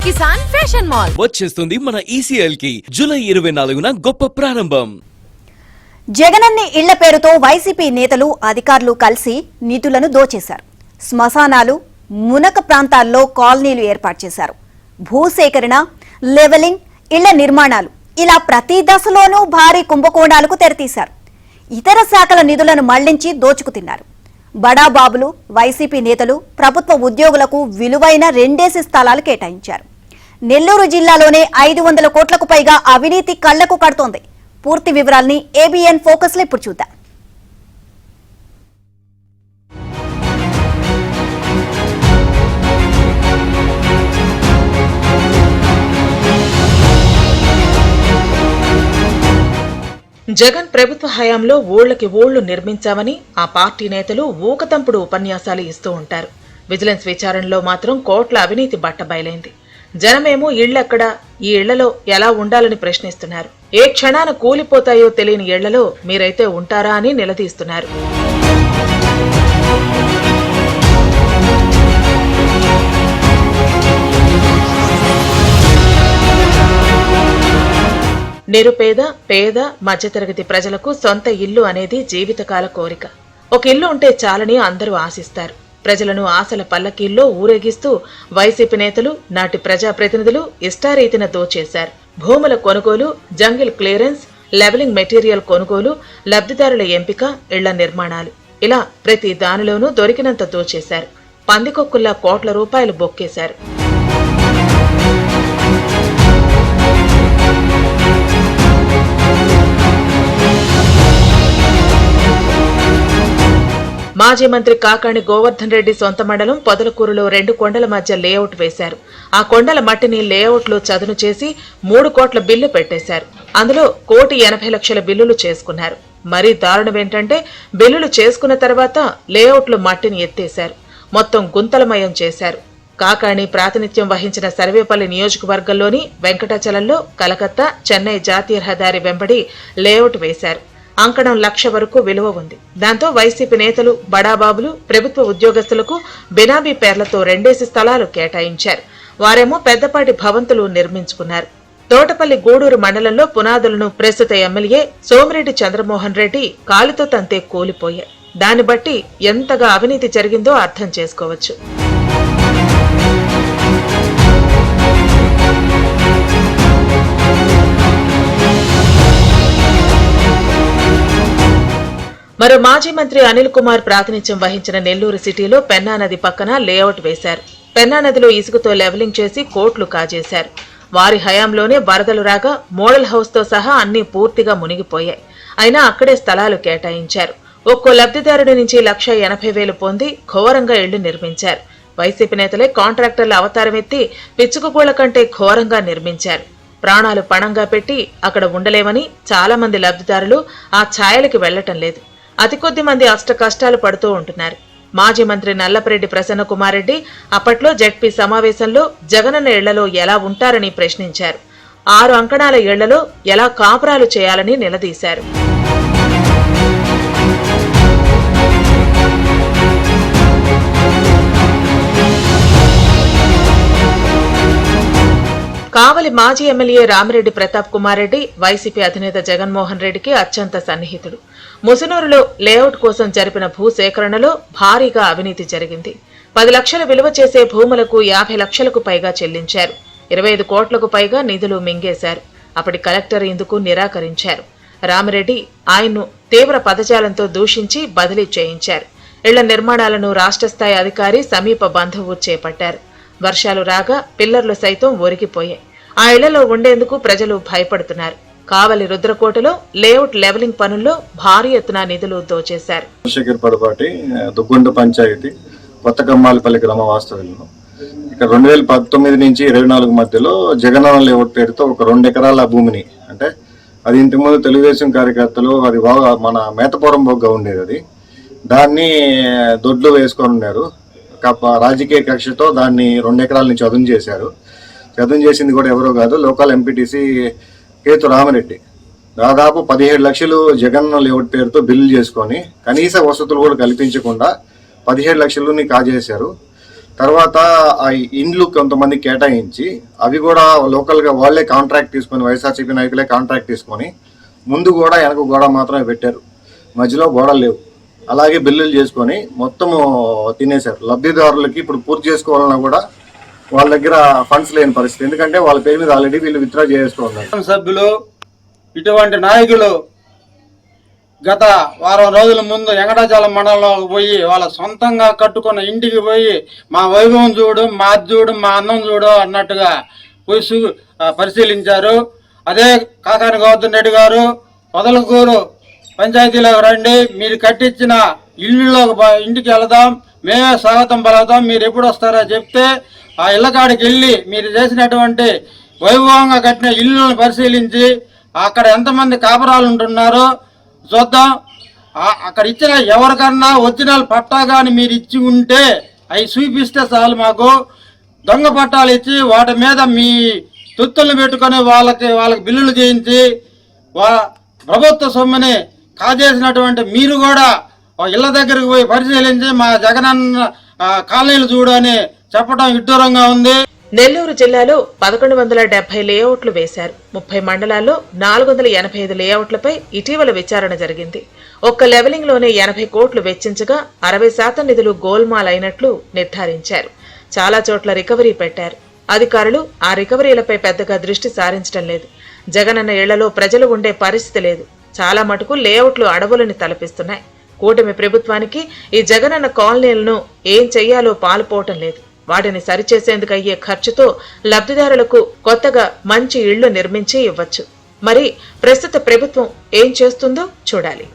Kisan fashion mall వచ్చేస్తుంది మన ECL కి జూలై 24న గొప్ప ప్రారంభం. జగనన్న ఇళ్ల పేరుతో వైసీపీ నేతలు అధికారులు కలిసి నిధులను దోచేశారు. శ్మశానాలు, మునక ప్రాంతాల్లో కాలనీలు ఏర్పాటు చేశారు. భూసేకరణ, లెవెలింగ్, ఇళ్ల నిర్మాణాలు ఇలా ప్రతి దశలోనూ భారీ కుంభకోణాలకు తెరతీశారు. ఇతర శాఖల నిధులను మళ్లించి దోచుకు తిన్నారు. బడాబాబులు, వైసీపీ నేతలు ప్రభుత్వ ఉద్యోగులకు విలువైన 2 స్థలాలు కేటాయించారు. నెల్లూరు జిల్లాలోనే 500 కోట్లకు పైగా అవినీతి కళ్లకు కడుతోంది. పూర్తి వివరాల్ని ఏబిఎన్ ఫోకస్ లో ఇప్పుడు చూద్దాం. జగన్ ప్రభుత్వ హయాంలో ఊళ్లకి ఊళ్లు నిర్మించామని ఆ పార్టీ నేతలు ఊకతంపుడు ఉపన్యాసాలు ఇస్తూ ఉంటారు. విజిలెన్స్ విచారణలో మాత్రం కోట్ల అవినీతి బట్టబయలైంది. జనమేమో ఇళ్లెక్కడా, ఈ ఇళ్లలో ఎలా ఉండాలని ప్రశ్నిస్తున్నారు. ఏ క్షణాన కూలిపోతాయో తెలియని ఇళ్లలో మీరైతే ఉంటారా అని నిలదీస్తున్నారు. నిరుపేద, పేద, మధ్యతరగతి ప్రజలకు సొంత ఇల్లు అనేది జీవితకాల కోరిక. ఒక ఇల్లు ఉంటే చాలని అందరూ ఆశిస్తారు. ప్రజలను ఆశల పల్లకీల్లో ఊరేగిస్తూ వైసీపీ నేతలు, నాటి ప్రజాప్రతినిధులు ఇష్టారీతిన దోచేశారు. భూముల కొనుగోలు, జంగిల్ క్లియరెన్స్, లెవెలింగ్ మెటీరియల్ కొనుగోలు, లబ్ధిదారుల ఎంపిక, ఇళ్ల నిర్మాణాలు ఇలా ప్రతి దానిలోనూ దొరికినంత దోచేశారు. పందికొక్కుల్లా కోట్ల రూపాయలు బొక్కేశారు. మాజీ మంత్రి కాకాణి గోవర్ధన్ రెడ్డి సొంత మండలం పొదలకూరులో 2 కొండల మధ్య లేఅవుట్ వేశారు. ఆ కొండల మట్టిని లేఅవుట్లో చదును చేసి 3 కోట్ల బిల్లు పెట్టేశారు. అందులో 1,80,00,000 బిల్లులు చేసుకున్నారు. మరీ దారుణమేంటంటే బిల్లులు చేసుకున్న తర్వాత లేఅవుట్లో మట్టిని ఎత్తేశారు. మొత్తం గుంతలమయం చేశారు. కాకాణి ప్రాతినిధ్యం వహించిన సర్వేపల్లి నియోజకవర్గంలోని వెంకటాచలంలో కలకత్తా, చెన్నై జాతీయ రహదారి వెంబడి లేఅవుట్ వేశారు. అంకణం 1,00,000 వరకు విలువ ఉంది. దాంతో వైసీపీ నేతలు, బడాబాబులు ప్రభుత్వ ఉద్యోగస్తులకు బినామీ పేర్లతో 2 స్థలాలు కేటాయించారు. వారేమో పెద్దపాటి భవంతులు నిర్మించుకున్నారు. తోటపల్లి గూడూరు మండలంలో పునాదులను ప్రస్తుత ఎమ్మెల్యే సోమిరెడ్డి చంద్రమోహన్ రెడ్డి కాలితో తంతే కూలిపోయాయి. దాన్ని బట్టి ఎంతగా అవినీతి జరిగిందో అర్థం చేసుకోవచ్చు. మరో మాజీ మంత్రి అనిల్ కుమార్ ప్రాతినిధ్యం వహించిన నెల్లూరు సిటీలో పెన్నా నది పక్కన లేఅవుట్ వేశారు. పెన్నా నదిలో ఇసుకతో లెవెలింగ్ చేసి కోట్లు కాజేశారు. వారి హయాంలోనే వరదలు రాగా మోడల్ హౌస్ తో సహా అన్ని పూర్తిగా మునిగిపోయాయి. అయినా అక్కడే స్థలాలు కేటాయించారు. ఒక్కో లబ్ధిదారుడి నుంచి 1,80,000 పొంది ఘోరంగా ఇళ్లు నిర్మించారు. వైసీపీ నేతలే కాంట్రాక్టర్ల అవతారం ఎత్తి పిచ్చుకుగూళ్ల కంటే ఘోరంగా నిర్మించారు. ప్రాణాలు పణంగా పెట్టి అక్కడ ఉండలేమని చాలా మంది లబ్ధిదారులు ఆ ఛాయలకి వెళ్లటం లేదు. అతి కొద్ది మంది అష్ట కష్టాలు పడుతూ ఉంటున్నారు. మాజీ మంత్రి నల్లపరెడ్డి ప్రసన్న కుమార్ రెడ్డి అప్పట్లో జెడ్పీ సమావేశంలో జగనన్న ఇళ్లలో ఎలా ఉంటారని ప్రశ్నించారు. 6 అంకణాల ఇళ్లలో ఎలా కాపురాలు చేయాలని నిలదీశారు. కావలి మాజీ ఎమ్మెల్యే రామిరెడ్డి ప్రతాప్ కుమార్ రెడ్డి వైసీపీ అధినేత జగన్మోహన్ రెడ్డికి అత్యంత సన్నిహితుడు. ముసునూరులో లేఅవుట్ కోసం జరిపిన భూసేకరణలో భారీగా అవినీతి జరిగింది. 10 లక్షల విలువ చేసే భూములకు 50 లక్షలకు పైగా చెల్లించారు. 25 కోట్లకు పైగా నిధులు మింగేశారు. అప్పటి కలెక్టర్ ఇందుకు నిరాకరించారు. రామిరెడ్డి ఆయన్ను తీవ్ర పదజాలంతో దూషించి బదిలీ చేయించారు. ఇళ్ల నిర్మాణాలను రాష్ట్ర స్థాయి అధికారి సమీప బంధువు చేపట్టారు. వర్షాలు రాగా పిల్లర్లు సైతం ఒరిగిపోయాయి. ఆ ఇళ్లలో ఉండేందుకు ప్రజలు భయపడుతున్నారు. కావలి రుద్రకోటలో లేఅవుట్ లెవెలింగ్ పనుల్లో భారీ ఎత్తున నిధులు దోచేశారు. దుగ్గుండ పంచాయతీ కొత్తకమ్మాలపల్లి గ్రామ వాస్తవ్యంలో ఇక 2019 నుంచి 24 మధ్యలో జగనన్న లేఅవుట్ పేరుతో ఒక 2 ఎకరాల భూమిని, అంటే అది ఇంతకుముందు తెలుగుదేశం కార్యకర్తలు అది బాగా మన మేతపురం బొగ్గా ఉండేది, అది దాన్ని దొడ్లు వేసుకొని ఉన్నారు. రాజకీయ కక్షతో దాన్ని 2 ఎకరాలని చదును చేశారు. చదును చేసింది కూడా ఎవరో కాదు, లోకల్ ఎంపీటీసీ కేతు రామిరెడ్డి. దాదాపు 17 లక్షలు జగన్ లేఅవుట్ పేరుతో బిల్లు చేసుకొని కనీస వసతులు కూడా కల్పించకుండా 17 లక్షలని కాజేశారు. తర్వాత ఆ ఇండ్లు కొంతమంది కేటాయించి అవి కూడా లోకల్గా వాళ్ళే కాంట్రాక్ట్ తీసుకొని వైఎస్ఆర్సీపీ నాయకులే కాంట్రాక్ట్ తీసుకొని ముందు కూడా వెనక గోడ మాత్రమే పెట్టారు, మధ్యలో గోడలు లేవు. అలాగే బిల్లులు చేసుకొని మొత్తము తినేశారు. లబ్ధిదారులకి ఇప్పుడు పూర్తి చేసుకోవాలన్నా కూడా వాళ్ళ దగ్గర ఫండ్స్ లేని పరిస్థితి, ఎందుకంటే వాళ్ళ పేరు మీద ఆల్రెడీ వీళ్ళు విత్డ్రా చేసుకున్నారు. సభ్యులు ఇటువంటి నాయకులు గత వారం రోజుల ముందు వెంకటాచలం మండలంలోకి పోయి వాళ్ళ సొంతంగా కట్టుకున్న ఇంటికి పోయి మా వైభవం చూడు, మా చూడు, మా అన్నం చూడు అన్నట్టుగా పోయి పరిశీలించారు. అదే కాకాని గోవర్ధన్ రెడ్డి గారు పొదలకూరు పంచాయతీలోకి రండి, మీరు కట్టించిన ఇంటికి వెళదాం, మేమే స్వాగతం పలుకుతాం, మీరు ఎప్పుడు వస్తారో చెప్తే ఆ ఇళ్ళకాడికి వెళ్ళి మీరు చేసినటువంటి వైభవంగా కట్టిన ఇళ్ళను పరిశీలించి అక్కడ ఎంతమంది కాపురాలు ఉంటున్నారో చూద్దాం. అక్కడ ఇచ్చిన ఎవరికన్నా ఒరిజినల్ పట్టా కానీ మీరు ఇచ్చి ఉంటే అవి చూపిస్తే చాలు. మాకు దొంగ పట్టాలు ఇచ్చి వాటి మీద మీ తొత్తులను పెట్టుకొని వాళ్ళకి బిల్లులు చేయించి ప్రభుత్వ సొమ్ముని కాజేసినటువంటి మీరు కూడా ఇళ్ల దగ్గరికి పోయి పరిశీలించి మా జగనన్న కాలనీలు చూడు అని చెప్పడం విడ్డూరంగా ఉంది. నెల్లూరు జిల్లాలో 1170 లేఅవుట్లు వేశారు. 30 మండలాల్లో 485 లేఅవుట్లపై ఇటీవల విచారణ జరిగింది. ఒక్క లెవెలింగ్ లోనే 80 కోట్లు వెచ్చించగా 60% నిధులు గోల్మాల్ అయినట్లు నిర్ధారించారు. చాలా చోట్ల రికవరీ పెట్టారు. అధికారులు ఆ రికవరీలపై పెద్దగా దృష్టి సారించడం లేదు. జగనన్న ఇళ్లలో ప్రజలు ఉండే పరిస్థితి లేదు. చాలా మటుకు లేఅవుట్లు అడవులని తలపిస్తున్నాయి. కూటమి ప్రభుత్వానికి ఈ జగనన్న కాలనీలను ఏం చెయ్యాలో పాలుపోవటం లేదు. వాటిని సరిచేసేందుకు అయ్యే ఖర్చుతో లబ్ధిదారులకు కొత్తగా మంచి ఇళ్లు నిర్మించి ఇవ్వచ్చు. మరి ప్రస్తుత ప్రభుత్వం ఏం చేస్తుందో చూడాలి.